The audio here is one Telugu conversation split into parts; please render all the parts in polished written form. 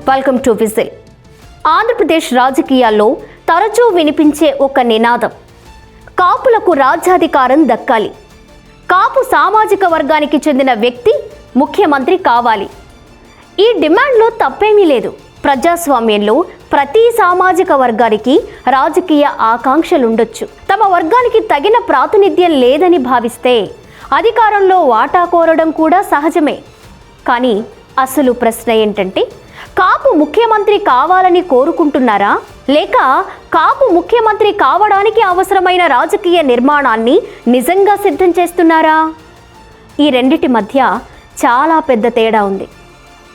Welcome to whistle. ఆంధ్రప్రదేశ్ రాజకీయాల్లో తరచూ వినిపించే ఒక నినాదం కాపులకు రాజ్యాధికారం దక్కాలి. కాపు సామాజిక వర్గానికి చెందిన వ్యక్తి ముఖ్యమంత్రి కావాలి. ఈ డిమాండ్లో తప్పేమీ లేదు. ప్రజాస్వామ్యంలో ప్రతి సామాజిక వర్గానికి రాజకీయ ఆకాంక్షలుండొచ్చు. తమ వర్గానికి తగిన ప్రాతినిధ్యం లేదని భావిస్తే అధికారంలో వాటా కోరడం కూడా సహజమే. కానీ అసలు ప్రశ్న ఏంటంటే, కాపు ముఖ్యమంత్రి కావాలని కోరుకుంటున్నారా, లేక కాపు ముఖ్యమంత్రి కావడానికి అవసరమైన రాజకీయ నిర్మాణాన్ని నిజంగా సిద్ధం చేస్తున్నారా? ఈ రెండిటి మధ్య చాలా పెద్ద తేడా ఉంది.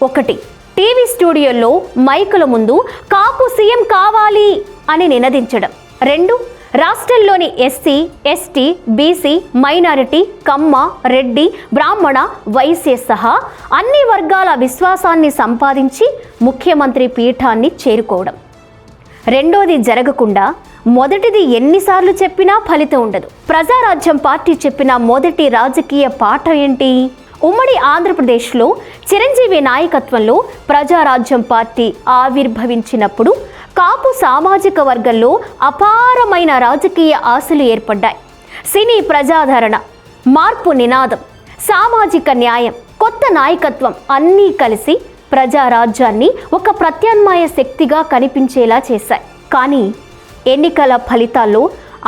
ఒకటి, టీవీ స్టూడియోల్లో మైకుల ముందు కాపు సీఎం కావాలి అని నినదించడం. రెండు, రాష్ట్రంలోని ఎస్సీ, ఎస్టీ, బీసీ, మైనారిటీ, కమ్మ, రెడ్డి, బ్రాహ్మణ, వైశ్య సహా అన్ని వర్గాల విశ్వాసాన్ని సంపాదించి ముఖ్యమంత్రి పీఠాన్ని చేరుకోవడం. రెండోది జరగకుండా మొదటిది ఎన్నిసార్లు చెప్పినా ఫలితం ఉండదు. ప్రజారాజ్యం పార్టీ చెప్పిన మొదటి రాజకీయ పాఠం ఏంటి? ఉమ్మడి ఆంధ్రప్రదేశ్లో చిరంజీవి నాయకత్వంలో ప్రజారాజ్యం పార్టీ ఆవిర్భవించినప్పుడు కాపు సామాజిక వర్గంలో అపారమైన రాజకీయ ఆశలు ఏర్పడ్డాయి. సినీ ప్రజాదరణ, మార్పు నినాదం, సామాజిక న్యాయం, కొత్త నాయకత్వం అన్నీ కలిసి ప్రజారాజ్యాన్ని ఒక ప్రత్యామ్నాయ శక్తిగా కనిపించేలా చేశాయి. కానీ ఎన్నికల ఫలితాల్లో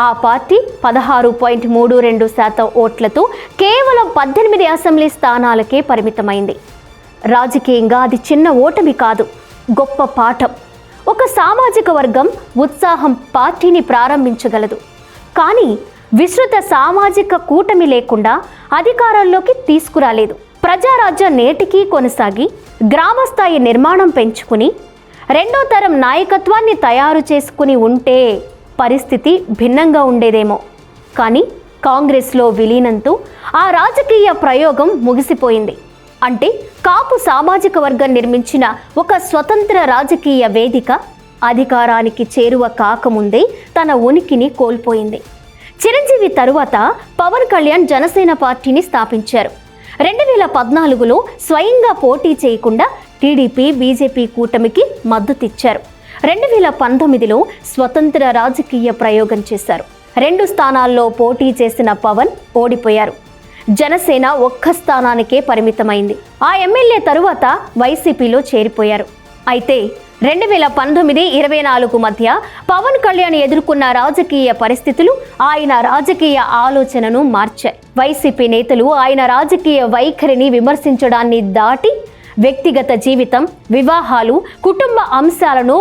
ఆ పార్టీ 16.32% ఓట్లతో కేవలం 18 అసెంబ్లీ స్థానాలకే పరిమితమైంది. రాజకీయంగా అది చిన్న ఓటమి కాదు, గొప్ప పాఠం. ఒక సామాజిక వర్గం ఉత్సాహం పార్టీని ప్రారంభించగలదు, కానీ విస్తృత సామాజిక కూటమి లేకుండా అధికారంలోకి తీసుకురాలేదు. ప్రజారాజ్యం నేటికీ కొనసాగి గ్రామస్థాయి నిర్మాణం పెంచుకుని రెండో తరం నాయకత్వాన్ని తయారు చేసుకుని ఉంటే పరిస్థితి భిన్నంగా ఉండేదేమో. కానీ కాంగ్రెస్లో విలీనంతో ఆ రాజకీయ ప్రయోగం ముగిసిపోయింది. అంటే కాపు సామాజిక వర్గం నిర్మించిన ఒక స్వతంత్ర రాజకీయ వేదిక అధికారానికి చేరువ కాకముందే తన ఉనికిని కోల్పోయింది. చిరంజీవి తరువాత పవన్ కళ్యాణ్ జనసేన పార్టీని స్థాపించారు. 2014లో స్వయంగా పోటీ చేయకుండా టీడీపీ, బీజేపీ కూటమికి మద్దతిచ్చారు. 2019లో స్వతంత్ర రాజకీయ ప్రయోగం చేశారు. 2 స్థానాల్లో పోటీ చేసిన పవన్ ఓడిపోయారు. జనసేన ఒక్క స్థానానికే పరిమితమైంది. ఆ ఎమ్మెల్యే తరువాత వైసీపీలో చేరిపోయారు. అయితే 2019-24 మధ్య పవన్ కళ్యాణ్ ఎదుర్కొన్న రాజకీయ పరిస్థితులు ఆయన రాజకీయ ఆలోచనను మార్చాయి. వైసీపీ నేతలు ఆయన రాజకీయ వైఖరిని విమర్శించడాన్ని దాటి వ్యక్తిగత జీవితం, వివాహాలు, కుటుంబ అంశాలను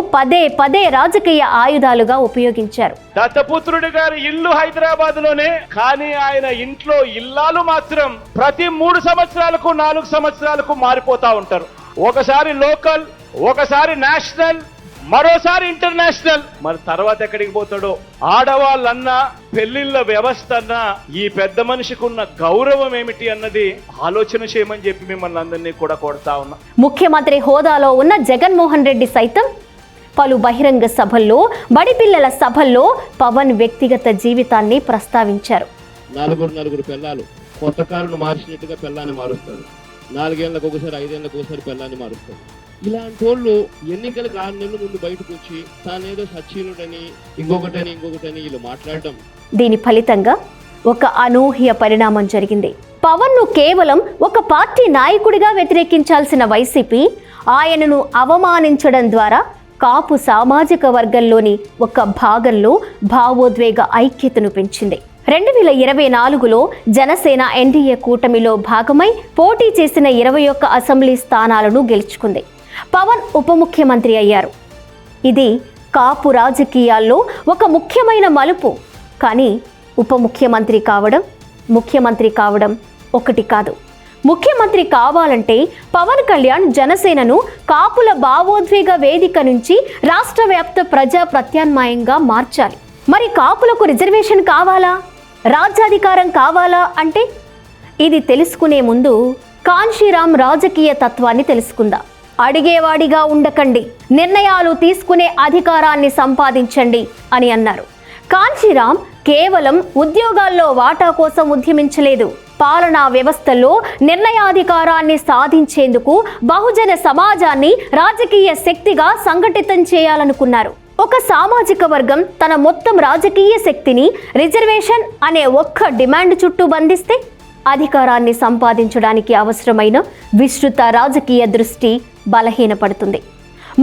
పదే రాజకీయ ఆయుధాలుగా ఉపయోగించారు. దత్తపుత్రుడి గారి ఇల్లు హైదరాబాద్ లోనే, కానీ ఆయన ఇంట్లో ఇల్లాలు మాత్రం ప్రతి 3 సంవత్సరాలకు 4 సంవత్సరాలకు మారిపోతా ఉంటారు. ఒకసారి లోకల్, ఒకసారి నేషనల్, మరోసారి ఇంటర్నేషనల్. మరి తర్వాత ఎక్కడికి పోతాడో? ఆడవాళ్ళన్నా, పెళ్లిళ్ళ వ్యవస్థ అన్నా ఈ పెద్ద మనిషికి ఉన్న గౌరవం ఏమిటి అన్నది ఆలోచన చేయమని చెప్పి మిమ్మల్ని అందరినీ కూడా కోరుతా ఉన్నా. ముఖ్యమంత్రి హోదాలో ఉన్న జగన్మోహన్ రెడ్డి సైతం పలు బహిరంగ సభల్లో, బడిపిల్లల సభల్లో పవన్ వ్యక్తిగత జీవితాన్ని ప్రస్తావించారు. నలుగురు పిల్లలు కొత్త కారును మార్చినట్టుగా పిల్లాన్ని మారుస్తారు. 4 ఏళ్లకు ఒకసారి, 5 ఏళ్లకు ఒకసారి పిల్లాన్ని మారుస్తారు. ఇలాంటి వాళ్ళు ఎన్నికలకు 6 నెలల ముందు బయటకు వచ్చి తానేదో సచ్చీనుడని ఇంకొకటని వీళ్ళు మాట్లాడటం. దీని ఫలితంగా ఒక అనూహ్య పరిణామం జరిగింది. పవన్ ను కేవలం ఒక పార్టీ నాయకుడిగా వ్యతిరేకించాల్సిన వైసీపీ ఆయనను అవమానించడం ద్వారా కాపు సామాజిక వర్గంలోని ఒక భాగంలో భావోద్వేగ ఐక్యతను పెంచింది. 2024లో జనసేన ఎన్డీఏ కూటమిలో భాగమై పోటీ చేసిన 21 అసెంబ్లీ స్థానాలను గెలుచుకుంది. పవన్ ఉప ముఖ్యమంత్రి అయ్యారు. ఇది కాపు రాజకీయాల్లో ఒక ముఖ్యమైన మలుపు. కానీ ఉప ముఖ్యమంత్రి కావడం, ముఖ్యమంత్రి కావడం ఒకటి కాదు. ముఖ్యమంత్రి కావాలంటే పవన్ కళ్యాణ్ జనసేనను కాపుల భావోద్వేగ వేదిక నుంచి రాష్ట్ర వ్యాప్త ప్రజా ప్రత్యామ్నాయంగా మార్చాలి. మరి కాపులకు రిజర్వేషన్ కావాలా, రాజ్యాధికారం కావాలా అంటే ఇది తెలుసుకునే ముందు కాన్షీరామ్ రాజకీయ తత్వాన్ని తెలుసుకుందాం. అడిగేవాడిగా ఉండకండి, నిర్ణయాలు తీసుకునే అధికారాన్ని సంపాదించండి అని అన్నారు. కాన్షీరామ్ కేవలం ఉద్యోగాల్లో వాటా కోసం ఉద్యమించలేదు. పాలనా వ్యవస్థలో నిర్ణయాధికారాన్ని సాధించేందుకు బహుజన సమాజాన్ని రాజకీయ శక్తిగా సంఘటితం చేయాలనుకున్నారు. ఒక సామాజిక వర్గం తన మొత్తం రాజకీయ శక్తిని రిజర్వేషన్ అనే ఒక్క డిమాండ్ చుట్టూ బంధిస్తే అధికారాన్ని సంపాదించడానికి అవసరమైన విస్తృత రాజకీయ దృష్టి బలహీనపడుతుంది.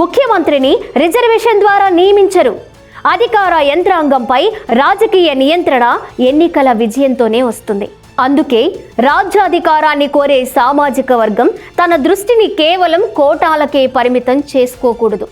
ముఖ్యమంత్రిని రిజర్వేషన్ ద్వారా నియమించరు. అధికార యంత్రాంగంపై రాజకీయ నియంత్రణ ఎన్నికల విజయంతోనే వస్తుంది. అందుకే రాజ్యాధికారాన్ని కోరే సామాజిక వర్గం తన దృష్టిని కేవలం కోటాలకే పరిమితం చేసుకోకూడదు.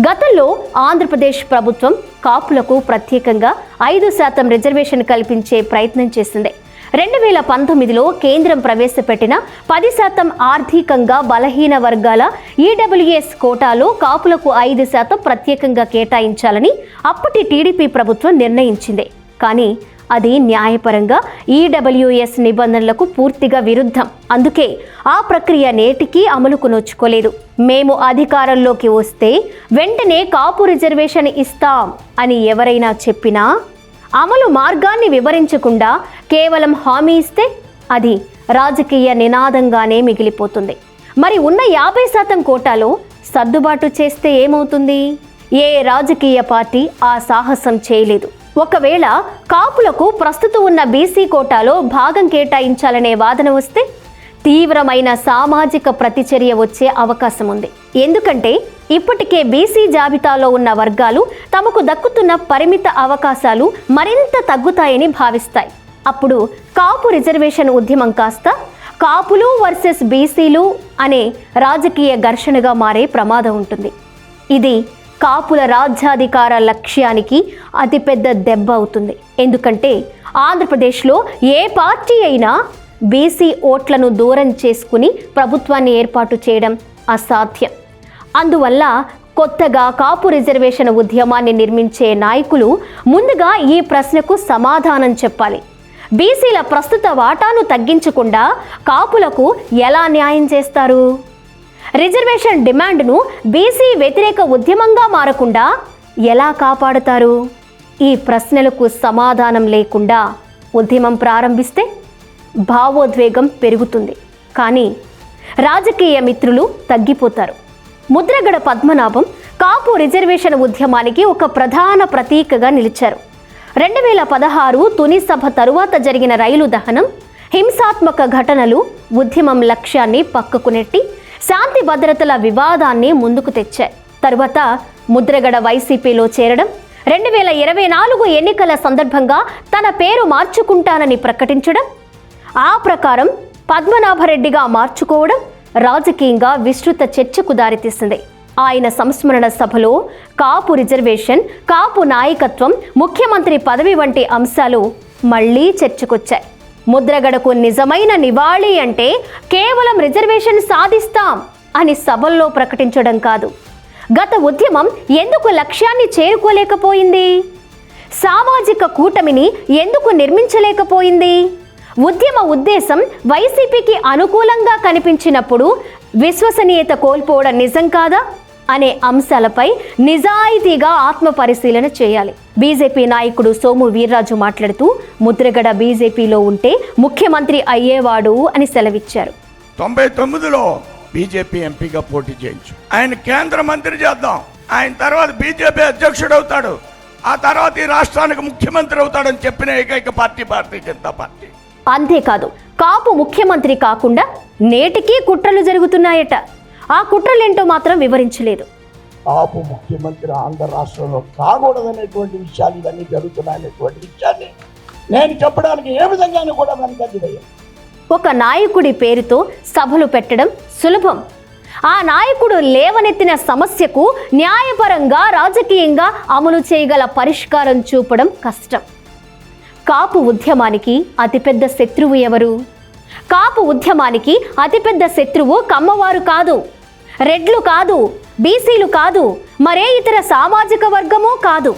గతంలో ఆంధ్రప్రదేశ్ ప్రభుత్వం కాపులకు ప్రత్యేకంగా 5% రిజర్వేషన్ కల్పించే ప్రయత్నం చేసింది. 2019లో కేంద్రం ప్రవేశపెట్టిన 10% ఆర్థికంగా బలహీన వర్గాల ఈడబ్ల్యూఎస్ కోటాలో కాపులకు 5% ప్రత్యేకంగా కేటాయించాలని అప్పటి టీడీపీ ప్రభుత్వం నిర్ణయించింది. కానీ అది న్యాయపరంగా ఈడబ్ల్యూఎస్ నిబంధనలకు పూర్తిగా విరుద్ధం. అందుకే ఆ ప్రక్రియ నేటికీ అమలుకు నోచుకోలేదు. మేము అధికారంలోకి వస్తే వెంటనే కాపు రిజర్వేషన్ ఇస్తాం అని ఎవరైనా చెప్పినా అమలు మార్గాన్ని వివరించకుండా కేవలం హామీ ఇస్తే అది రాజకీయ నినాదంగానే మిగిలిపోతుంది. మరి ఉన్న 50% కోటాలో సర్దుబాటు చేస్తే ఏమవుతుంది? ఏ రాజకీయ పార్టీ ఆ సాహసం చేయలేదు. ఒకవేళ కాపులకు ప్రస్తుతం ఉన్న బీసీ కోటాలో భాగం కేటాయించాలనే వాదన వస్తే తీవ్రమైన సామాజిక ప్రతిచర్య వచ్చే అవకాశం ఉంది. ఎందుకంటే ఇప్పటికే బీసీ జాబితాలో ఉన్న వర్గాలు తమకు దక్కుతున్న పరిమిత అవకాశాలు మరింత తగ్గుతాయని భావిస్తాయి. అప్పుడు కాపు రిజర్వేషన్ ఉద్యమం కాస్త కాపులు వర్సెస్ బీసీలు అనే రాజకీయ ఘర్షణగా మారే ప్రమాదం ఉంటుంది. ఇది కాపుల రాజ్యాధికార లక్ష్యానికి అతిపెద్ద దెబ్బ అవుతుంది. ఎందుకంటే ఆంధ్రప్రదేశ్లో ఏ పార్టీ అయినా బీసీ ఓట్లను దూరం చేసుకుని ప్రభుత్వాన్ని ఏర్పాటు చేయడం అసాధ్యం. అందువల్ల కొత్తగా కాపు రిజర్వేషన్ ఉద్యమాన్ని నిర్మించే నాయకులు ముందుగా ఈ ప్రశ్నకు సమాధానం చెప్పాలి. బీసీల ప్రస్తుత వాటాను తగ్గించకుండా కాపులకు ఎలా న్యాయం చేస్తారు? రిజర్వేషన్ డిమాండ్ను బీసీ వ్యతిరేక ఉద్యమంగా మారకుండా ఎలా కాపాడుతారు? ఈ ప్రశ్నలకు సమాధానం లేకుండా ఉద్యమం ప్రారంభిస్తే భావోద్వేగం పెరుగుతుంది, కానీ రాజకీయ మిత్రులు తగ్గిపోతారు. ముద్రగడ పద్మనాభం కాపు రిజర్వేషన్ ఉద్యమానికి ఒక ప్రధాన ప్రతీకగా నిలిచారు. 2016 తుని సభ తరువాత జరిగిన రైలు దహనం, హింసాత్మక ఘటనలు ఉద్యమం లక్ష్యాన్ని పక్కకు నెట్టి శాంతి భద్రతల వివాదాన్ని ముందుకు తెచ్చాయి. తరువాత ముద్రగడ వైసీపీలో చేరడం, 2024 ఎన్నికల సందర్భంగా తన పేరు మార్చుకుంటానని ప్రకటించడం, ఆ ప్రకారం పద్మనాభరెడ్డిగా మార్చుకోవడం రాజకీయంగా విస్తృత చర్చకు దారితీసింది. ఆయన సంస్మరణ సభలో కాపు రిజర్వేషన్, కాపు నాయకత్వం, ముఖ్యమంత్రి పదవి వంటి అంశాలు మళ్లీ చర్చకొచ్చాయి. ముద్రగడకు నిజమైన నివాళి అంటే కేవలం రిజర్వేషన్ సాధిస్తాం అని సభల్లో ప్రకటించడం కాదు. గత ఉద్యమం ఎందుకు లక్ష్యాన్ని చేరుకోలేకపోయింది? సామాజిక కూటమిని ఎందుకు నిర్మించలేకపోయింది? ఉద్యమ ఉద్దేశం వైసీపీకి అనుకూలంగా కనిపించినప్పుడు విశ్వసనీయత కోల్పోవడం నిజం కాదా అనే అంశాలపై నిజాయితీగా ఆత్మ పరిశీలన చేయాలి. బీజేపీ నాయకుడు సోము వీర్రాజు మాట్లాడుతూ ముద్రగడ బీజేపీలో ఉంటే ముఖ్యమంత్రి అయ్యేవాడు అని సెలవిచ్చారు. 99లో బీజేపీ ఎంపీగా పోటీ చేయించు, ఆయన కేంద్ర మంత్రి చేద్దాం, ఆయన తర్వాత బీజేపీ అధ్యక్షుడు అవుతాడు, ఆ తర్వాత ఈ రాష్ట్రానికి ముఖ్యమంత్రి అవుతాడని చెప్పిన ఏకైక పార్టీ భారతీయ జనతా పార్టీ. అంతేకాదు, కాపు ముఖ్యమంత్రి కాకుండా నేటికీ కుట్రలు జరుగుతున్నాయట. ఆ కుట్రలేంటో మాత్రం వివరించలేదు. కాపు ముఖ్యమంత్రి ఆంధ్ర రాష్ట్రంలో కాకూడదనేటువంటి విషయాలు ఇవన్నీ జరుగుతున్నాయనేటువంటి విషయాన్ని నేను చెప్పడానికి ఏ విధంగానూ కూడా వెనకయ్యాను. ఒక నాయకుడి పేరుతో సభలు పెట్టడం సులభం. ఆ నాయకుడు లేవనెత్తిన సమస్యకు న్యాయపరంగా, రాజకీయంగా అమలు చేయగల పరిష్కారం చూపడం కష్టం. కాపు ఉద్యమానికి అతిపెద్ద శత్రువు ఎవరు? కాపు ఉద్యమానికి అతిపెద్ద శత్రువు కమ్మవారు కాదు, రెడ్లు కాదు, బీసీలు కాదు, మరే ఇతర సామాజిక వర్గమూ కాదు.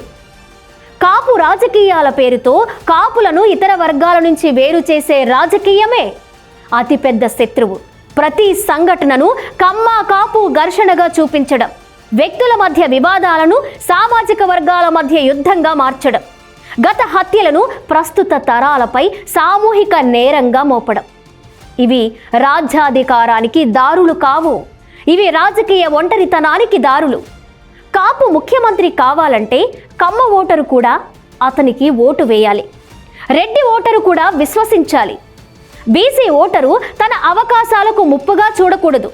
కాపు రాజకీయాల పేరుతో కాపులను ఇతర వర్గాల నుంచి వేరు చేసే రాజకీయమే అతిపెద్ద శత్రువు. ప్రతి సంఘటనను కమ్మ కాపు ఘర్షణగా చూపించడం, వ్యక్తుల మధ్య వివాదాలను సామాజిక వర్గాల మధ్య యుద్ధంగా మార్చడం, గత హత్యలను ప్రస్తుత తరాలపై సామూహిక నేరంగా మోపడం. ఇవి రాజ్యాధికారానికి దారులు కావు, ఇవి రాజకీయ ఒంటరితనానికి దారులు. కాపు ముఖ్యమంత్రి కావాలంటే కమ్మ ఓటరు కూడా అతనికి ఓటు వేయాలి, రెడ్డి ఓటరు కూడా విశ్వసించాలి. బీసీ ఓటరు తన అవకాశాలకు ముప్పుగా చూడకూడదు.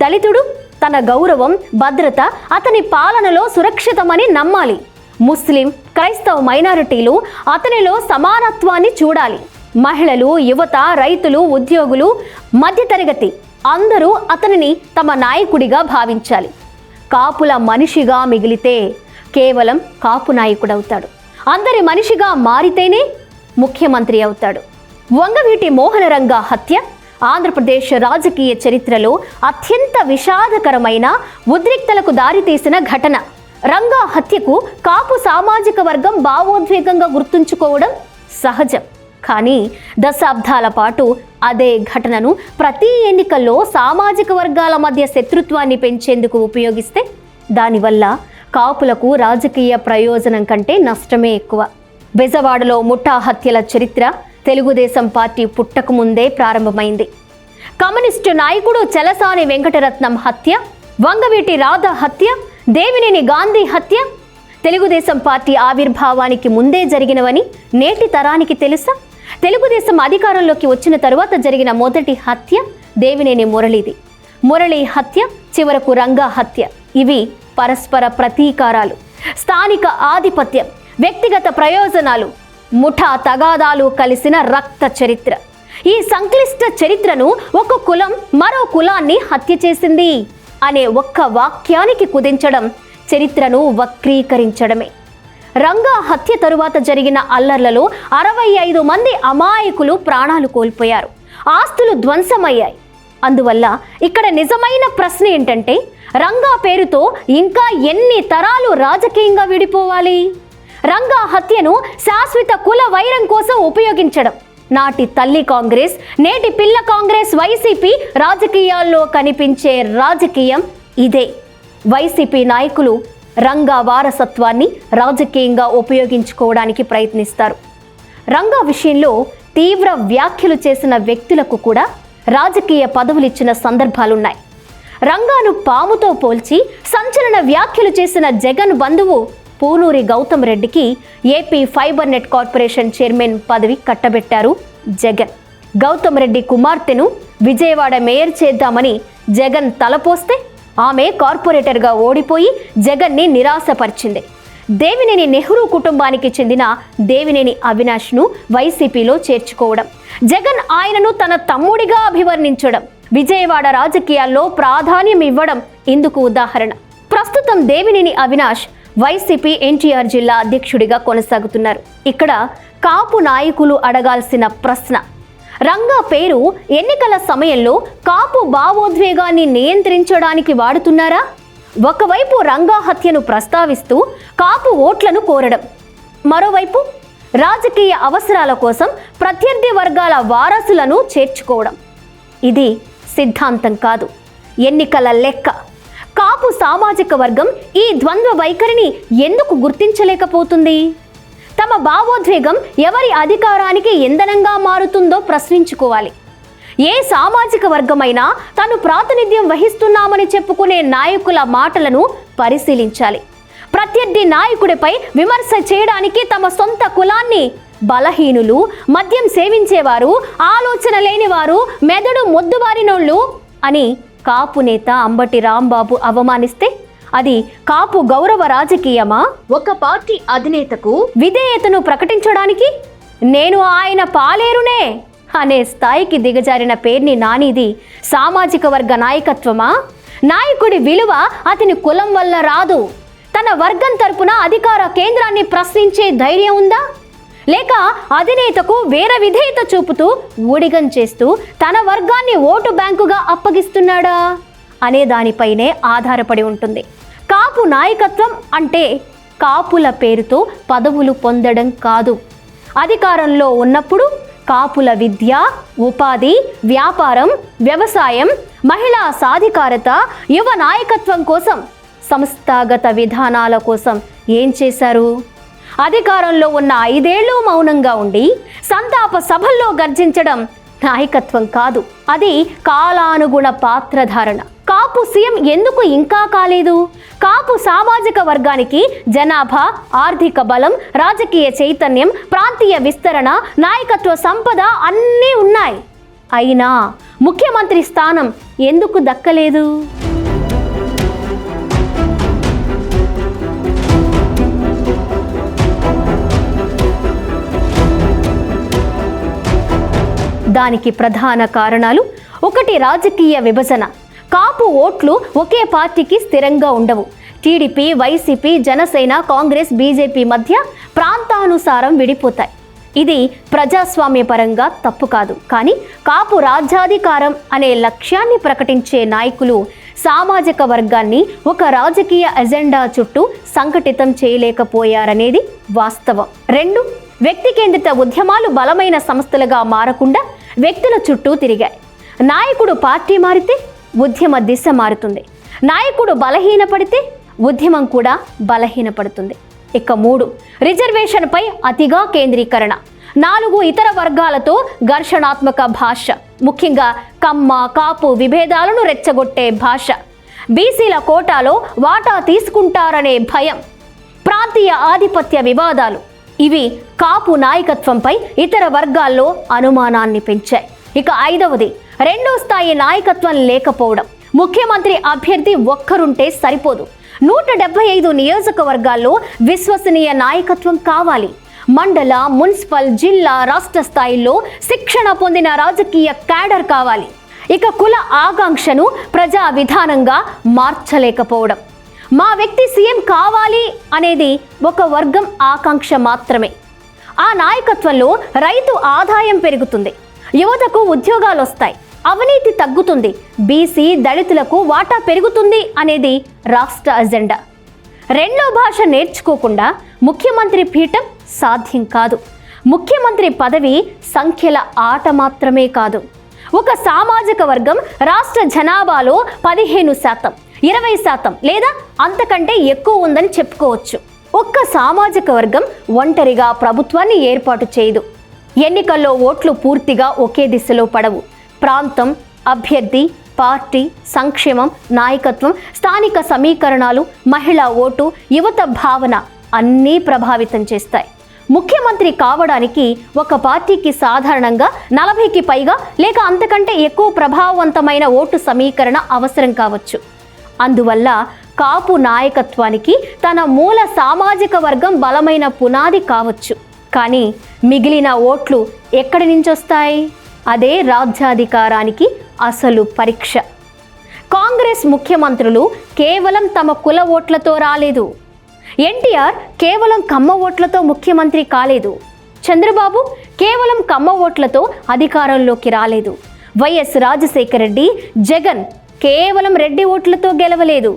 దళితుడు తన గౌరవం, భద్రత అతని పాలనలో సురక్షితమని నమ్మాలి. ముస్లిం, క్రైస్తవ మైనారిటీలు అతనిలో సమానత్వాన్ని చూడాలి. మహిళలు, యువత, రైతులు, ఉద్యోగులు, మధ్యతరగతి అందరూ అతనిని తమ నాయకుడిగా భావించాలి. కాపుల మనిషిగా మిగిలితే కేవలం కాపు నాయకుడవుతాడు. అందరి మనిషిగా మారితేనే ముఖ్యమంత్రి అవుతాడు. వంగవీటి మోహనరంగ హత్య ఆంధ్రప్రదేశ్ రాజకీయ చరిత్రలో అత్యంత విషాదకరమైన, ఉద్రిక్తలకు దారితీసిన ఘటన. రంగా హత్యకు కాపు సామాజిక వర్గం భావోద్వేగంగా గుర్తుంచుకోవడం సహజం. కానీ దశాబ్దాల పాటు అదే ఘటనను ప్రతి ఎన్నికల్లో సామాజిక వర్గాల మధ్య శత్రుత్వాన్ని పెంచేందుకు ఉపయోగిస్తే దానివల్ల కాపులకు రాజకీయ ప్రయోజనం కంటే నష్టమే ఎక్కువ. బెజవాడలో ముఠా హత్యల చరిత్ర తెలుగుదేశం పార్టీ పుట్టక ముందే ప్రారంభమైంది. కమ్యూనిస్టు నాయకుడు చలసాని వెంకటరత్నం హత్య, వంగవీటి రాధ హత్య, దేవినేని గాంధీ హత్య తెలుగుదేశం పార్టీ ఆవిర్భావానికి ముందే జరిగినవని నేటి తరానికి తెలుసా? తెలుగుదేశం అధికారంలోకి వచ్చిన తరువాత జరిగిన మొదటి హత్య దేవినేని మురళిది. మురళి హత్య, చివరకు రంగా హత్య. ఇవి పరస్పర ప్రతీకారాలు, స్థానిక ఆధిపత్యం, వ్యక్తిగత ప్రయోజనాలు, ముఠా తగాదాలు కలిసిన రక్త చరిత్ర. ఈ సంక్లిష్ట చరిత్రను ఒక కులం మరో కులాన్ని హత్య చేసింది అనే ఒక్క వాక్యానికి కుదించడం చరిత్రను వక్రీకరించడమే. రంగా హత్య తరువాత జరిగిన అల్లర్లలో 65 మంది అమాయకులు ప్రాణాలు కోల్పోయారు, ఆస్తులు ధ్వంసమయ్యాయి. అందువల్ల ఇక్కడ నిజమైన ప్రశ్న ఏంటంటే, రంగా పేరుతో ఇంకా ఎన్ని తరాలు రాజకీయంగా విడిపోవాలి? రంగా హత్యను శాశ్వత కుల వైరం కోసం ఉపయోగించడం నాటి తల్లి కాంగ్రెస్, నేటి పిల్ల కాంగ్రెస్, వైసీపీ రాజకీయాల్లో కనిపించే రాజకీయం ఇదే. వైసీపీ నాయకులు రంగా వారసత్వాన్ని రాజకీయంగా ఉపయోగించుకోవడానికి ప్రయత్నిస్తారు. రంగా విషయంలో తీవ్ర వ్యాఖ్యలు చేసిన వ్యక్తులకు కూడా రాజకీయ పదవులు ఇచ్చిన సందర్భాలున్నాయి. రంగాను పాముతో పోల్చి సంచలన వ్యాఖ్యలు చేసిన జగన్ బంధువు పూనూరి గౌతమ్ రెడ్డికి AP fibre net corporation chairman పదవి కట్టబెట్టారు జగన్. గౌతమ్ రెడ్డి కుమార్తెను విజయవాడ మేయర్ చేద్దామని జగన్ తలపోస్తే ఆమె కార్పొరేటర్గా ఓడిపోయి జగన్ని నిరాశపరిచింది. దేవినేని నెహ్రూ కుటుంబానికి చెందిన దేవినేని అవినాష్ను వైసీపీలో చేర్చుకోవడం, జగన్ ఆయనను తన తమ్ముడిగా అభివర్ణించడం, విజయవాడ రాజకీయాల్లో ప్రాధాన్యం ఇవ్వడం ఇందుకు ఉదాహరణ. ప్రస్తుతం దేవినేని అవినాష్ వైసీపీ ఎన్టీఆర్ జిల్లా అధ్యక్షుడిగా కొనసాగుతున్నారు. ఇక్కడ కాపు నాయకులు అడగాల్సిన ప్రశ్న, రంగా పేరు ఎన్నికల సమయంలో కాపు భావోద్వేగాన్ని నియంత్రించడానికి వాడుతున్నారా? ఒకవైపు రంగా హత్యను ప్రస్తావిస్తూ కాపు ఓట్లను కోరడం, మరోవైపు రాజకీయ అవసరాల కోసం ప్రత్యర్థి వర్గాల వారసులను చేర్చుకోవడం. ఇది సిద్ధాంతం కాదు, ఎన్నికల లెక్క. కాపు సామాజిక వర్గం ఈ ద్వంద్వ వైఖరిని ఎందుకు గుర్తించలేకపోతుంది? తమ భావోద్వేగం ఎవరి అధికారానికి ఇంధనంగా మారుతుందో ప్రశ్నించుకోవాలి. ఏ సామాజిక వర్గమైనా తాను ప్రాతినిధ్యం వహిస్తున్నామని చెప్పుకునే నాయకుల మాటలను పరిశీలించాలి. ప్రత్యర్థి నాయకుడిపై విమర్శ చేయడానికి తమ సొంత కులాన్ని బలహీనులు, మద్యం సేవించేవారు, ఆలోచన లేనివారు, మెదడు మొద్దుబారినోళ్ళు అని కాపు నేత అంబటి రాంబాబు అవమానిస్తే అది కాపు గౌరవ రాజకీయమా? ఒక పార్టీ అధినేతకు విధేయతను ప్రకటించడానికి నేను ఆయన పాలేరునే అనే స్థాయికి దిగజారిన పేర్ని నానిది సామాజిక వర్గ నాయకత్వమా? నాయకుడి విలువ అతని కులం వల్ల రాదు. తన వర్గం తరపున అధికార కేంద్రాన్ని ప్రశ్నించే ధైర్యం ఉందా? లేక అధినేతకు వేరే విధేయత చూపుతూ ఊడిగం చేస్తూ తన వర్గాన్ని ఓటు బ్యాంకుగా అప్పగిస్తున్నాడా అనే దానిపైనే ఆధారపడి ఉంటుంది. కాపు నాయకత్వం అంటే కాపుల పేరుతో పదవులు పొందడం కాదు. అధికారంలో ఉన్నప్పుడు కాపుల విద్య, ఉపాధి, వ్యాపారం, వ్యవసాయం, మహిళా సాధికారత, యువ నాయకత్వం కోసం, సంస్థాగత విధానాల కోసం ఏం చేశారు? అధికారంలో ఉన్న 5 ఏళ్ళు మౌనంగా ఉండి సంతాప సభల్లో గర్జించడం నాయకత్వం కాదు, అది కాలానుగుణ పాత్రధారణ. కాపు సీఎం ఎందుకు ఇంకా కాలేదు? కాపు సామాజిక వర్గానికి జనాభా, ఆర్థిక బలం, రాజకీయ చైతన్యం, ప్రాంతీయ విస్తరణ, నాయకత్వ సంపద అన్నీ ఉన్నాయి. అయినా ముఖ్యమంత్రి స్థానం ఎందుకు దక్కలేదు? దానికి ప్రధాన కారణాలు: 1, రాజకీయ విభజన. కాపు ఓట్లు ఒకే పార్టీకి స్థిరంగా ఉండవు. TDP, YCP, Janasena, Congress, BJP మధ్య ప్రాంతానుసారం విడిపోతాయి. ఇది ప్రజాస్వామ్యపరంగా తప్పు కాదు. కానీ కాపు రాజ్యాధికారం అనే లక్ష్యాన్ని ప్రకటించే నాయకులు సామాజిక వర్గాన్ని ఒక రాజకీయ ఎజెండా చుట్టూ సంఘటితం చేయలేకపోయారనేది వాస్తవం. 2, వ్యక్తి కేంద్రిత ఉద్యమాలు బలమైన సంస్థలుగా మారకుండా వ్యక్తుల చుట్టూ తిరిగాయి. నాయకుడు పార్టీ మారితే ఉద్యమ దిశ మారుతుంది. నాయకుడు బలహీనపడితే ఉద్యమం కూడా బలహీనపడుతుంది. ఇక 3, రిజర్వేషన్పై అతిగా కేంద్రీకరణ. 4, ఇతర వర్గాలతో ఘర్షణాత్మక భాష, ముఖ్యంగా కమ్మ, కాపు విభేదాలను రెచ్చగొట్టే భాష. బీసీల కోటాలో వాటా తీసుకుంటారనే భయం, ప్రాంతీయ ఆధిపత్య వివాదాలు. ఇవి కాపు నాయకత్వంపై ఇతర వర్గాల్లో అనుమానాన్ని పెంచాయి. ఇక 5వది, 2వ స్థాయి నాయకత్వం లేకపోవడం. ముఖ్యమంత్రి అభ్యర్థి ఒక్కరుంటే సరిపోదు. 175 నియోజకవర్గాల్లో విశ్వసనీయ నాయకత్వం కావాలి. మండల, మున్సిపల్, జిల్లా, రాష్ట్ర స్థాయిల్లో శిక్షణ పొందిన రాజకీయ క్యాడర్ కావాలి. ఇక కుల ఆకాంక్షను ప్రజా విధానంగా మార్చలేకపోవడం. మా వ్యక్తి సీఎం కావాలి అనేది ఒక వర్గం ఆకాంక్ష మాత్రమే. ఆ నాయకత్వంలో రైతు ఆదాయం పెరుగుతుంది, యువతకు ఉద్యోగాలు వస్తాయి, అవినీతి తగ్గుతుంది, బీసీ, దళితులకు వాటా పెరుగుతుంది అనేది రాష్ట్ర అజెండా. 2వ భాష నేర్చుకోకుండా ముఖ్యమంత్రి పీఠం సాధ్యం కాదు. ముఖ్యమంత్రి పదవి సంఖ్యల ఆట మాత్రమే కాదు. ఒక సామాజిక వర్గం రాష్ట్ర జనాభాలో 15%, 20% లేదా అంతకంటే ఎక్కువ ఉందని చెప్పుకోవచ్చు. ఒక్క సామాజిక వర్గం ఒంటరిగా ప్రభుత్వాన్ని ఏర్పాటు చేయదు. ఎన్నికల్లో ఓట్లు పూర్తిగా ఒకే దిశలో పడవు. ప్రాంతం, అభ్యర్థి, పార్టీ, సంక్షేమం, నాయకత్వం, స్థానిక సమీకరణాలు, మహిళా ఓటు, యువత భావన అన్నీ ప్రభావితం చేస్తాయి. ముఖ్యమంత్రి కావడానికి ఒక పార్టీకి సాధారణంగా 40కి పైగా లేక అంతకంటే ఎక్కువ ప్రభావవంతమైన ఓటు సమీకరణ అవసరం కావచ్చు. అందువల్ల కాపు నాయకత్వానికి తన మూల సామాజిక వర్గం బలమైన పునాది కావచ్చు. కానీ మిగిలిన ఓట్లు ఎక్కడి నుంచి వస్తాయి? అదే రాజ్యాధికారానికి అసలు పరీక్ష. కాంగ్రెస్ ముఖ్యమంత్రులు కేవలం తమ కుల ఓట్లతో రాలేదు. ఎన్టీఆర్ కేవలం కమ్మ ఓట్లతో ముఖ్యమంత్రి కాలేదు. చంద్రబాబు కేవలం కమ్మ ఓట్లతో అధికారంలోకి రాలేదు. వైఎస్ రాజశేఖర రెడ్డి, జగన్ కేవలం రెడ్డి ఓట్లతో గెలవలేదు.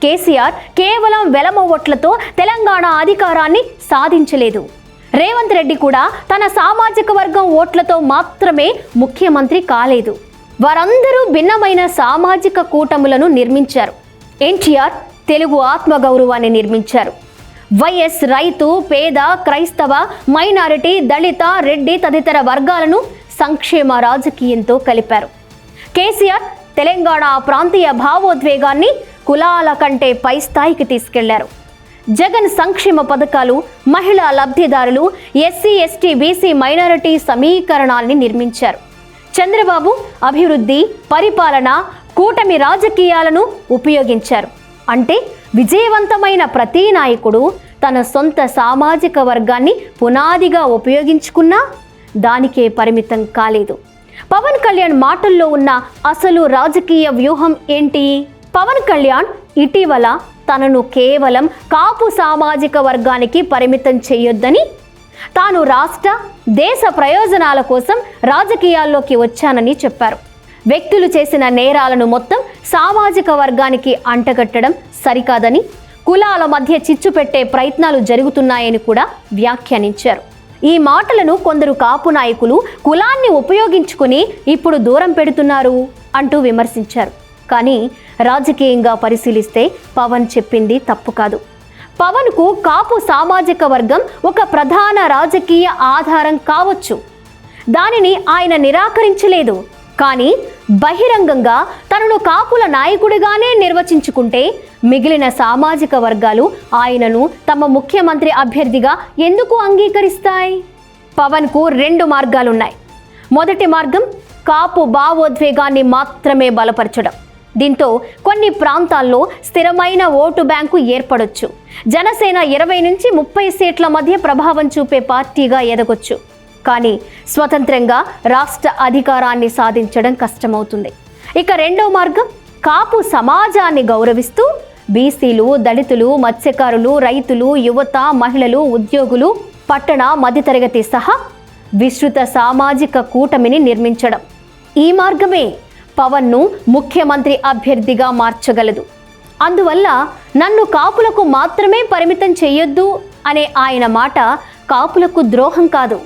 కేసీఆర్ కేవలం వెలమ ఓట్లతో తెలంగాణ అధికారాన్ని సాధించలేదు. రేవంత్ రెడ్డి కూడా తన సామాజిక వర్గం ఓట్లతో మాత్రమే ముఖ్యమంత్రి కాలేదు. వారందరూ భిన్నమైన సామాజిక కూటములను నిర్మించారు. ఎన్టీఆర్ తెలుగు ఆత్మగౌరవాన్ని నిర్మించారు. వైఎస్ రైతు, పేద, క్రైస్తవ, మైనారిటీ, దళిత, రెడ్డి తదితర వర్గాలను సంక్షేమ రాజకీయంతో కలిపారు. కేసీఆర్ తెలంగాణ ప్రాంతీయ భావోద్వేగాన్ని కులాల కంటే పై స్థాయికి తీసుకెళ్లారు. జగన్ సంక్షేమ పథకాలు, మహిళా లబ్ధిదారులు, ఎస్సీ, ఎస్టీ, బీసీ, మైనారిటీ సమీకరణాల్ని నిర్మించారు. చంద్రబాబు అభివృద్ధి, పరిపాలన, కూటమి రాజకీయాలను ఉపయోగించారు. అంటే విజయవంతమైన ప్రతి నాయకుడు తన సొంత సామాజిక వర్గాన్ని పునాదిగా ఉపయోగించుకున్నా దానికే పరిమితం కాలేదు. పవన్ కళ్యాణ్ మాటల్లో ఉన్న అసలు రాజకీయ వ్యూహం ఏంటి? పవన్ కళ్యాణ్ ఇటీవల తనను కేవలం కాపు సామాజిక వర్గానికి పరిమితం చేయొద్దని, తాను రాష్ట్ర, దేశ ప్రయోజనాల కోసం రాజకీయాల్లోకి వచ్చానని చెప్పారు. వ్యక్తులు చేసిన నేరాలను మొత్తం సామాజిక వర్గానికి అంటగట్టడం సరికాదని, కులాల మధ్య చిచ్చు పెట్టే ప్రయత్నాలు జరుగుతున్నాయని కూడా వ్యాఖ్యానించారు. ఈ మాటలను కొందరు కాపు నాయకులు కులాన్ని ఉపయోగించుకుని ఇప్పుడు దూరం పెడుతున్నారు అంటూ విమర్శించారు. కానీ రాజకీయంగా పరిశీలిస్తే పవన్ చెప్పింది తప్పు కాదు. పవన్కు కాపు సామాజిక వర్గం ఒక ప్రధాన రాజకీయ ఆధారం కావచ్చు. దానిని ఆయన నిరాకరించలేదు. కానీ బహిరంగంగా తనను కాపుల నాయకుడిగానే నిర్వచించుకుంటే మిగిలిన సామాజిక వర్గాలు ఆయనను తమ ముఖ్యమంత్రి అభ్యర్థిగా ఎందుకు అంగీకరిస్తాయి? పవన్కు 2 మార్గాలున్నాయి. మొదటి మార్గం కాపు భావోద్వేగాన్ని మాత్రమే బలపరచడం. దీంతో కొన్ని ప్రాంతాల్లో స్థిరమైన ఓటు బ్యాంకు ఏర్పడొచ్చు. జనసేన 20 నుంచి 30 సీట్ల మధ్య ప్రభావం చూపే పార్టీగా ఎదగొచ్చు. కానీ స్వతంత్రంగా రాష్ట్ర అధికారాన్ని సాధించడం కష్టమవుతుంది. ఇక రెండో మార్గం కాపు సమాజాన్ని గౌరవిస్తూ బీసీలు, దళితులు, మత్స్యకారులు, రైతులు, యువత, మహిళలు, ఉద్యోగులు, పట్టణ మధ్యతరగతి సహా విస్తృత సామాజిక కూటమిని నిర్మించడం. ఈ మార్గమే పవన్ను ముఖ్యమంత్రి అభ్యర్థిగా మార్చగలదు. అందువల్ల నన్ను కాపులకు మాత్రమే పరిమితం చేయొద్దు అనే ఆయన మాట కాపులకు ద్రోహం కాదు.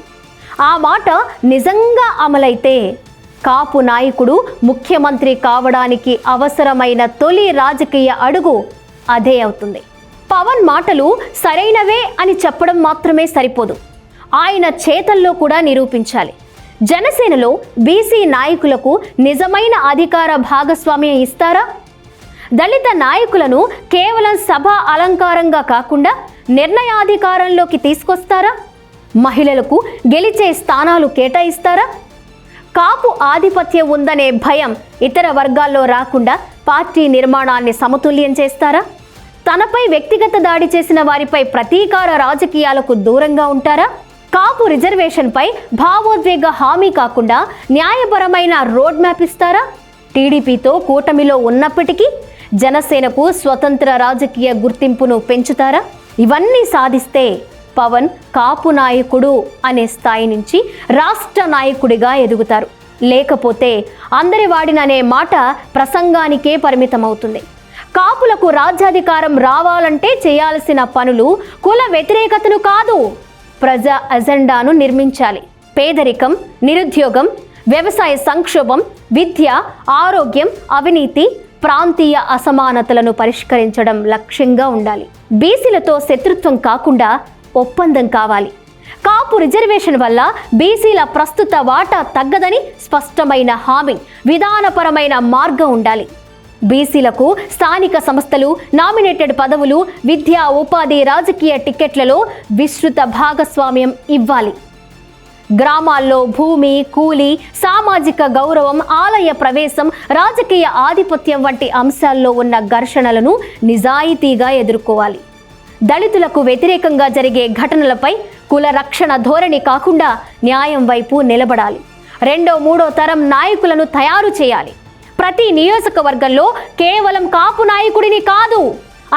ఆ మాట నిజంగా అమలైతే కాపు నాయకుడు ముఖ్యమంత్రి కావడానికి అవసరమైన తొలి రాజకీయ అడుగు అదే అవుతుంది. పవన్ మాటలు సరైనవే అని చెప్పడం మాత్రమే సరిపోదు, ఆయన చేతల్లో కూడా నిరూపించాలి. జనసేనలో బీసీ నాయకులకు నిజమైన అధికార భాగస్వామ్యం ఇస్తారా? దళిత నాయకులను కేవలం సభ అలంకారంగా కాకుండా నిర్ణయాధికారంలోకి తీసుకొస్తారా? మహిళలకు గెలిచే స్థానాలు కేటాయిస్తారా? కాపు ఆధిపత్యం ఉందనే భయం ఇతర వర్గాల్లో రాకుండా పార్టీ నిర్మాణాన్ని సమతుల్యం చేస్తారా? తనపై వ్యక్తిగత దాడి చేసిన వారిపై ప్రతీకార రాజకీయాలకు దూరంగా ఉంటారా? కాపు రిజర్వేషన్పై భావోద్వేగ హామీ కాకుండా న్యాయపరమైన రోడ్ మ్యాప్ ఇస్తారా? టీడీపీతో కూటమిలో ఉన్నప్పటికీ జనసేనకు స్వతంత్ర రాజకీయ గుర్తింపును పెంచుతారా? ఇవన్నీ సాధిస్తే పవన్ కాపు నాయకుడు అనే స్థాయి నుంచి రాష్ట్ర నాయకుడిగా ఎదుగుతారు. లేకపోతే అందరి వాడిననే మాట ప్రసంగానికే పరిమితమవుతుంది. కాపులకు రాజ్యాధికారం రావాలంటే చేయాల్సిన పనులు కుల వ్యతిరేకతను కాదు, ప్రజా అజెండాను నిర్మించాలి. పేదరికం, నిరుద్యోగం, వ్యవసాయ సంక్షోభం, విద్య, ఆరోగ్యం, అవినీతి, ప్రాంతీయ అసమానతలను పరిష్కరించడం లక్ష్యంగా ఉండాలి. బీసీలతో శత్రుత్వం కాకుండా ఒప్పందం కావాలి. కాపు రిజర్వేషన్ వల్ల బీసీల ప్రస్తుత వాటా తగ్గదని స్పష్టమైన హామీ, విధానపరమైన మార్గం ఉండాలి. బీసీలకు స్థానిక సంస్థలు, నామినేటెడ్ పదవులు, విద్యా, ఉపాధి, రాజకీయ టికెట్లలో విస్తృత భాగస్వామ్యం ఇవ్వాలి. గ్రామాల్లో భూమి, కూలి, సామాజిక గౌరవం, ఆలయ ప్రవేశం, రాజకీయ ఆధిపత్యం వంటి అంశాల్లో ఉన్న ఘర్షణలను నిజాయితీగా ఎదుర్కోవాలి. దళితులకు వ్యతిరేకంగా జరిగే ఘటనలపై కుల రక్షణ ధోరణి కాకుండా న్యాయం వైపు నిలబడాలి. 2వ, 3వ తరం నాయకులను తయారు చేయాలి. ప్రతి నియోజకవర్గంలో కేవలం కాపు నాయకుడిని కాదు,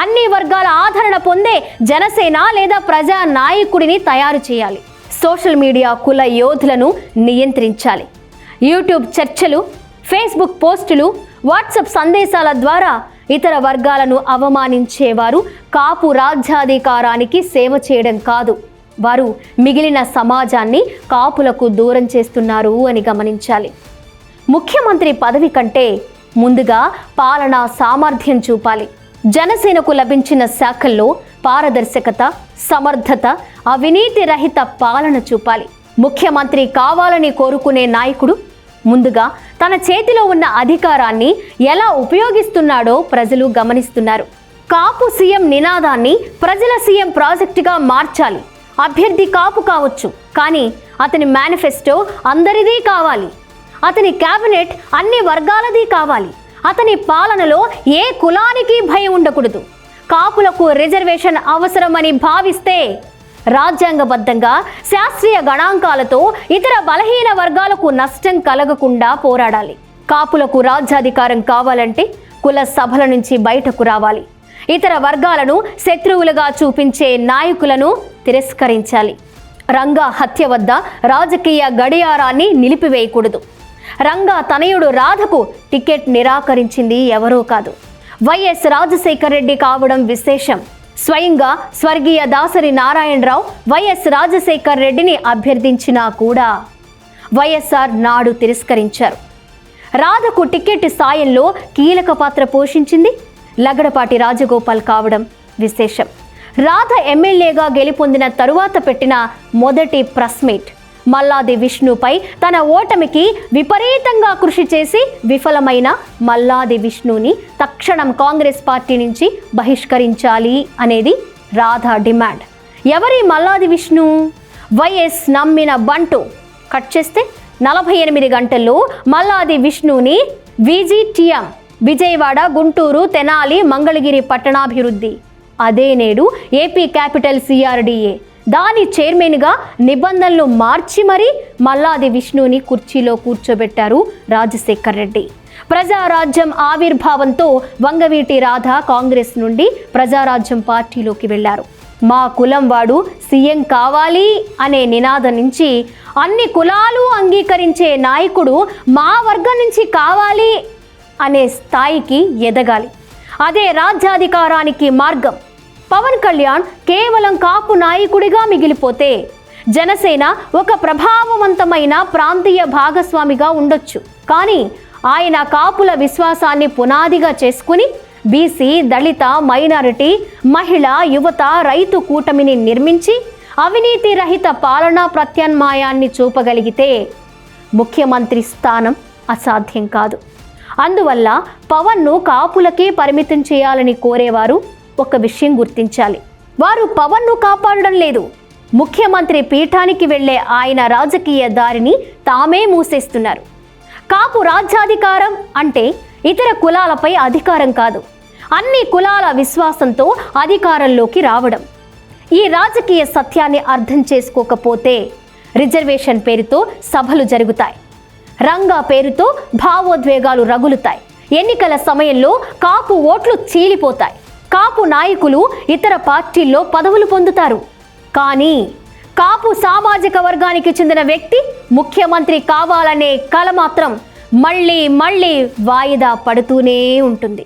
అన్ని వర్గాల ఆదరణ పొందే జనసేన లేదా ప్రజా నాయకుడిని తయారు చేయాలి. సోషల్ మీడియా కుల యోధులను నియంత్రించాలి. యూట్యూబ్ చర్చలు, ఫేస్బుక్ పోస్టులు, వాట్సాప్ సందేశాల ద్వారా ఇతర వర్గాలను అవమానించేవారు కాపు రాజ్యాధికారానికి సేవ చేయడం కాదు, వారు మిగిలిన సమాజాన్ని కాపులకు దూరం చేస్తున్నారు అని గమనించాలి. ముఖ్యమంత్రి పదవి కంటే ముందుగా పాలనా సామర్థ్యం చూపాలి. జనసేనకు లభించిన శాఖల్లో పారదర్శకత, సమర్థత, అవినీతి రహిత పాలన చూపాలి. ముఖ్యమంత్రి కావాలని కోరుకునే నాయకుడు ముందుగా తన చేతిలో ఉన్న అధికారాన్ని ఎలా ఉపయోగిస్తున్నాడో ప్రజలు గమనిస్తున్నారు. కాపు సీఎం నినాదాన్ని ప్రజల సీఎం ప్రాజెక్టుగా మార్చాలి. అభ్యర్థి కాపు కావచ్చు, కానీ అతని మేనిఫెస్టో అందరిదీ కావాలి. అతని కేబినెట్ అన్ని వర్గాలది కావాలి. అతని పాలనలో ఏ కులానికి భయం ఉండకూడదు. కాపులకు రిజర్వేషన్ అవసరమని భావిస్తే రాజ్యాంగబద్ధంగా శాస్త్రీయ గణాంకాలతో ఇతర బలహీన వర్గాలకు నష్టం కలగకుండా పోరాడాలి. కాపులకు రాజ్యాధికారం కావాలంటే కుల సభల నుంచి బయటకు రావాలి. ఇతర వర్గాలను శత్రువులుగా చూపించే నాయకులను తిరస్కరించాలి. రంగా హత్య వద్ద రాజకీయ గడియారాన్ని నిలిపివేయకూడదు. రంగా తనయుడు రాధకు టికెట్ నిరాకరించింది ఎవరో కాదు, వైఎస్ రాజశేఖర రెడ్డి కావడం విశేషం. స్వయంగా స్వర్గీయ దాసరి నారాయణరావు వైఎస్ రాజశేఖర్ రెడ్డిని అభ్యర్థించినా కూడా వైఎస్ఆర్ నాడు తిరస్కరించారు. రాధకు టికెట్ సాయంలో కీలక పాత్ర పోషించింది లగడపాటి రాజగోపాల్ కావడం విశేషం. రాధ ఎమ్మెల్యేగా గెలుపొందిన తరువాత పెట్టిన మొదటి ప్రెస్ మీట్ మల్లాది విష్ణుపై తన ఓటమికి విపరీతంగా కృషి చేసి విఫలమైన మల్లాది విష్ణుని తక్షణం కాంగ్రెస్ పార్టీ నుంచి బహిష్కరించాలి అనేది రాధ డిమాండ్. ఎవరి మల్లాది విష్ణు? వైఎస్ నమ్మిన బంటు. కట్ చేస్తే 48 గంటల్లో మల్లాది విష్ణుని విజిటిఎం విజయవాడ, గుంటూరు, తెనాలి, మంగళగిరి పట్టణాభివృద్ధి, అదే నేడు ఏపీ క్యాపిటల్ CRDA దాని చైర్మన్గా నిబంధనలు మార్చి మరీ మల్లాది విష్ణుని కుర్చీలో కూర్చోబెట్టారు రాజశేఖర్ రెడ్డి. ప్రజారాజ్యం ఆవిర్భావంతో వంగవీటి రాధ కాంగ్రెస్ నుండి ప్రజారాజ్యం పార్టీలోకి వెళ్లారు. మా కులం వాడు సీఎం కావాలి అనే నినాదం నుంచి అన్ని కులాలు అంగీకరించే నాయకుడు మా వర్గం నుంచి కావాలి అనే స్థాయికి ఎదగాలి. అదే రాజ్యాధికారానికి మార్గం. పవన్ కళ్యాణ్ కేవలం కాపు నాయకుడిగా మిగిలిపోతే జనసేన ఒక ప్రభావవంతమైన ప్రాంతీయ భాగస్వామిగా ఉండొచ్చు. కానీ ఆయన కాపుల విశ్వాసాన్ని పునాదిగా చేసుకుని బీసీ, దళిత, మైనారిటీ, మహిళ, యువత, రైతు కూటమిని నిర్మించి అవినీతి రహిత పాలనా ప్రత్యామ్నాయాన్ని చూపగలిగితే ముఖ్యమంత్రి స్థానం అసాధ్యం కాదు. అందువల్ల పవన్ను కాపులకే పరిమితం చేయాలని కోరేవారు ఒక విషయం గుర్తించాలి. వారు పవన్ను కాపాడడం లేదు, ముఖ్యమంత్రి పీఠానికి వెళ్లే ఆయన రాజకీయ దారిని తామే మూసేస్తున్నారు. కాపు రాజ్యాధికారం అంటే ఇతర కులాలపై అధికారం కాదు, అన్ని కులాల విశ్వాసంతో అధికారంలోకి రావడం. ఈ రాజకీయ సత్యాన్ని అర్థం చేసుకోకపోతే రిజర్వేషన్ పేరుతో సభలు జరుగుతాయి, రంగా పేరుతో భావోద్వేగాలు రగులుతాయి, ఎన్నికల సమయంలో కాపు ఓట్లు చీలిపోతాయి, కాపు నాయకులు ఇతర పార్టీల్లో పదవులు పొందుతారు. కానీ కాపు సామాజిక వర్గానికి చెందిన వ్యక్తి ముఖ్యమంత్రి కావాలనే కల మాత్రం మళ్ళీ మళ్ళీ వాయిదా పడుతూనే ఉంటుంది.